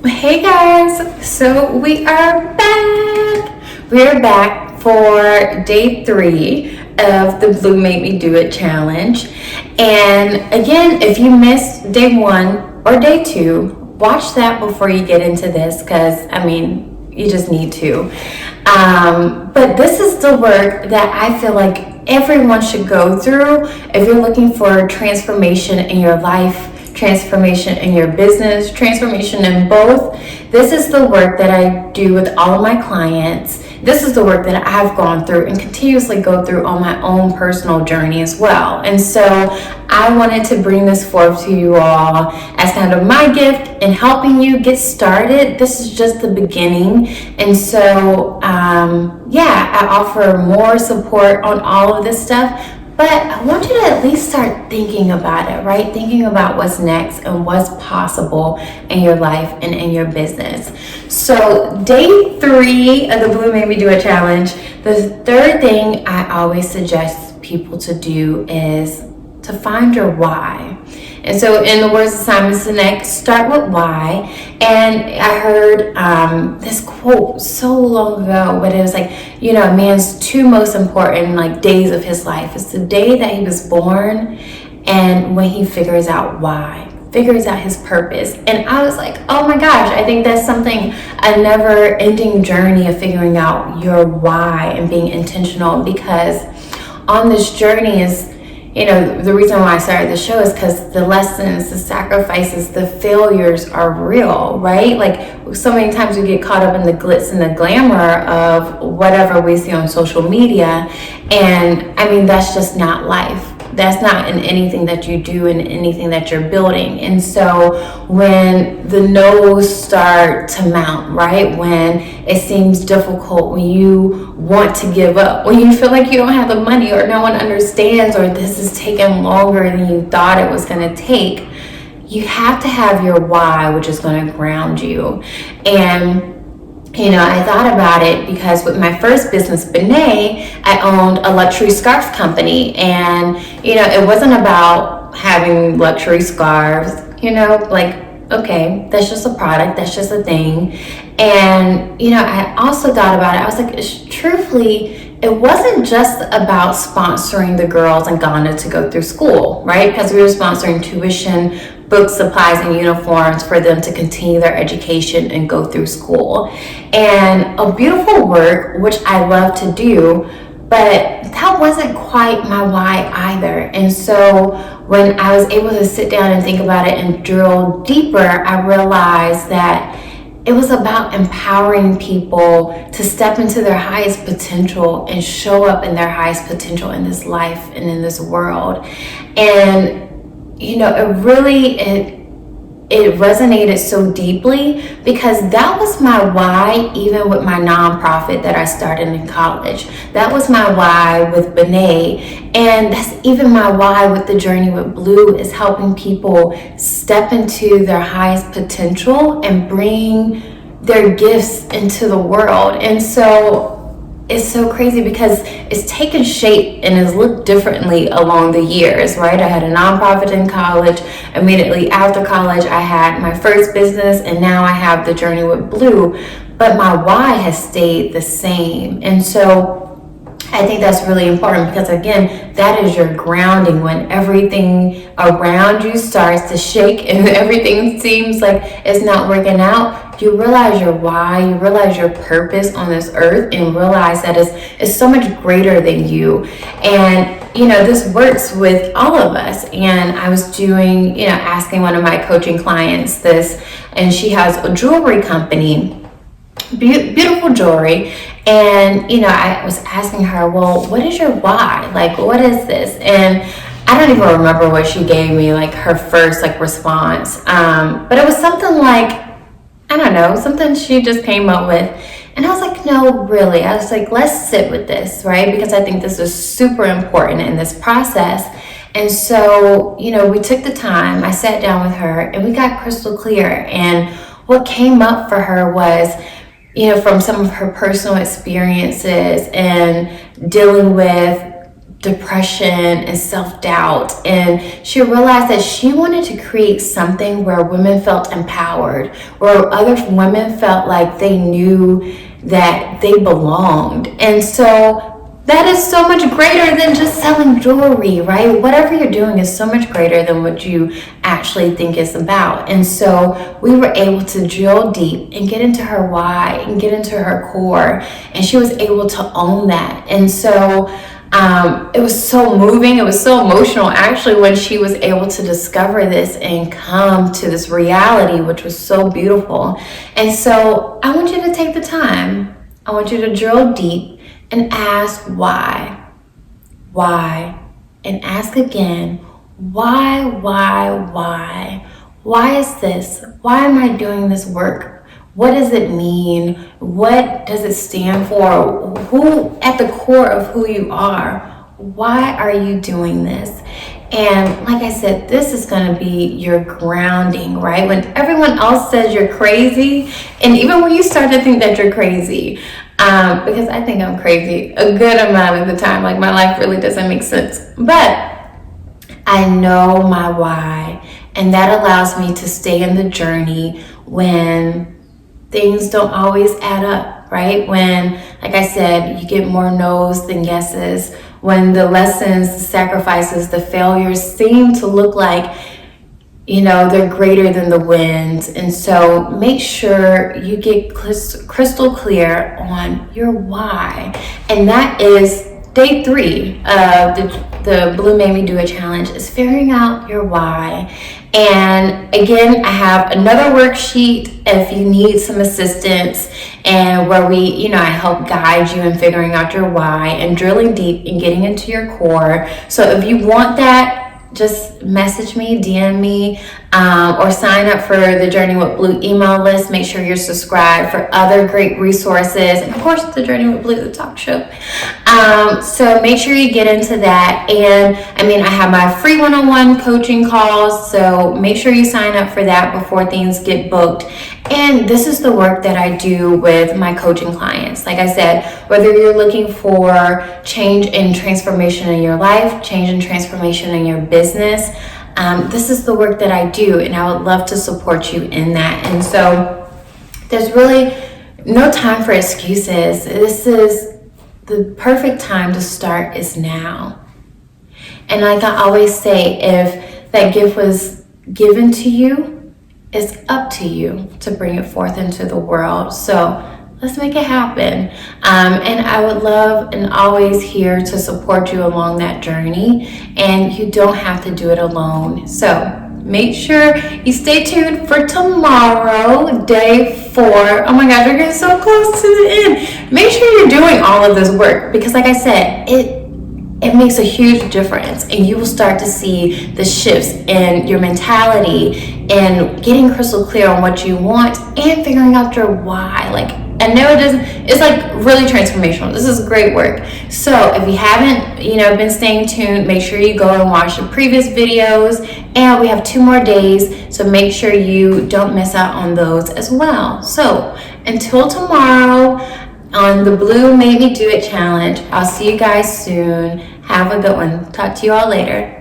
Hey guys, so we are back. We're back for day 3 of the Blue Made Me Do It challenge. And again, if you missed day 1 or day 2, watch that before you get into this because you just need to. But this is the work that I feel like everyone should go through if you're looking for transformation in your life, transformation in your business, transformation in both. This is the work that I do with all of my clients. This is the work that I've gone through and continuously go through on my own personal journey as well. And so I wanted to bring this forth to you all as kind of my gift in helping you get started. This is just the beginning. And so, I offer more support on all of this stuff. But I want you to at least start thinking about it, right? Thinking about what's next and what's possible in your life and in your business. So day 3 of the Blue Made Me Do It challenge, the third thing I always suggest people to do is to find your why. And so in the words of Simon Sineck, start with why. And I heard this quote so long ago, but it was like, a man's 2 most important days of his life is the day that he was born and when he figures out why, figures out his purpose. And I was like, oh my gosh, I think that's something, a never ending journey of figuring out your why and being intentional, because on this journey is, the reason why I started the show is because the lessons, the sacrifices, the failures are real, right? Like so many times we get caught up in the glitz and the glamour of whatever we see on social media. And that's just not life. That's not in anything that you do and anything that you're building. And so when the no's start to mount, right? When it seems difficult, when you want to give up, when you feel like you don't have the money or no one understands or this is taking longer than you thought it was going to take, you have to have your why, which is going to ground you. And I thought about it because with my first business, Benet, I owned a luxury scarf company. And, it wasn't about having luxury scarves, okay, that's just a product, that's just a thing. And, I also thought about it. I was like, truthfully, it wasn't just about sponsoring the girls in Ghana to go through school, right? Because we were sponsoring tuition, books, supplies, and uniforms for them to continue their education and go through school. And a beautiful work, which I love to do, but that wasn't quite my why either. And so when I was able to sit down and think about it and drill deeper, I realized that it was about empowering people to step into their highest potential and show up in their highest potential in this life and in this world. And it resonated so deeply because that was my why even with my nonprofit that I started in college. That was my why with Benet, and that's even my why with the journey with Blue, is helping people step into their highest potential and bring their gifts into the world. And so it's so crazy because it's taken shape and has looked differently along the years, right? I had a nonprofit in college. Immediately after college, I had my first business, and now I have the journey with Blue. But my why has stayed the same. And so I think that's really important because, again, that is your grounding. When everything around you starts to shake and everything seems like it's not working out, you realize your why, you realize your purpose on this earth, and realize that it's so much greater than you. And, this works with all of us. And I was doing, asking one of my coaching clients this, and she has a jewelry company, beautiful jewelry. And, I was asking her, well, what is your why? Like, what is this? And I don't even remember what she gave me, her first, response. But it was something like, I don't know, something she just came up with. And I was like, no, really. I was like, let's sit with this, right? Because I think this is super important in this process. And so, we took the time, I sat down with her, and we got crystal clear. And what came up for her was, from some of her personal experiences and dealing with depression and self-doubt, and she realized that she wanted to create something where women felt empowered, where other women felt like they knew that they belonged. And so that is so much greater than just selling jewelry, right? Whatever you're doing is so much greater than what you actually think it's about. And so we were able to drill deep and get into her why and get into her core, and she was able to own that. And so it was so moving, it was so emotional actually when she was able to discover this and come to this reality, which was so beautiful. And so I want you to take the time, I want you to drill deep and ask why, and ask again, why is this? Why am I doing this work? What does it mean? What does it stand for? Who, at the core of who you are, why are you doing this? And like I said, this is going to be your grounding, right? When everyone else says you're crazy, and even when you start to think that you're crazy, because I think I'm crazy a good amount of the time, like my life really doesn't make sense, but I know my why, and that allows me to stay in the journey when things don't always add up, right? When, like I said, you get more no's than yeses, when the lessons, the sacrifices, the failures seem to look like, you know, they're greater than the wins. And so make sure you get crystal clear on your why. And that is day 3 of the Blue Made Me Do It challenge, is figuring out your why. And again, I have another worksheet if you need some assistance, and where we, you know, I help guide you in figuring out your why and drilling deep and getting into your core. So if you want that, just message me, DM me, or sign up for the Journey with Blue email list. Make sure you're subscribed for other great resources, and of course the Journey with Blue, the talk show. So make sure you get into that. And I mean, I have my free one-on-one coaching calls, so make sure you sign up for that before things get booked. And this is the work that I do with my coaching clients. Like I said, whether you're looking for change and transformation in your life, change and transformation in your business, this is the work that I do, and I would love to support you in that. And so there's really no time for excuses. This is the perfect time to start, is now. And like I always say, if that gift was given to you, it's up to you to bring it forth into the world. So let's make it happen. And I would love and always here to support you along that journey. And you don't have to do it alone. So make sure you stay tuned for tomorrow, day 4. Oh my gosh, we're getting so close to the end. Make sure you're doing all of this work, because like I said, it makes a huge difference, and you will start to see the shifts in your mentality and getting crystal clear on what you want and figuring out your why. Like, I know it doesn't, it's like really transformational. This is great work. So if you haven't, you know, been staying tuned, make sure you go and watch the previous videos, and we have 2 more days, so make sure you don't miss out on those as well. So until tomorrow on the Blue Made Me Do It challenge, I'll see you guys soon. Have a good one. Talk to you all later.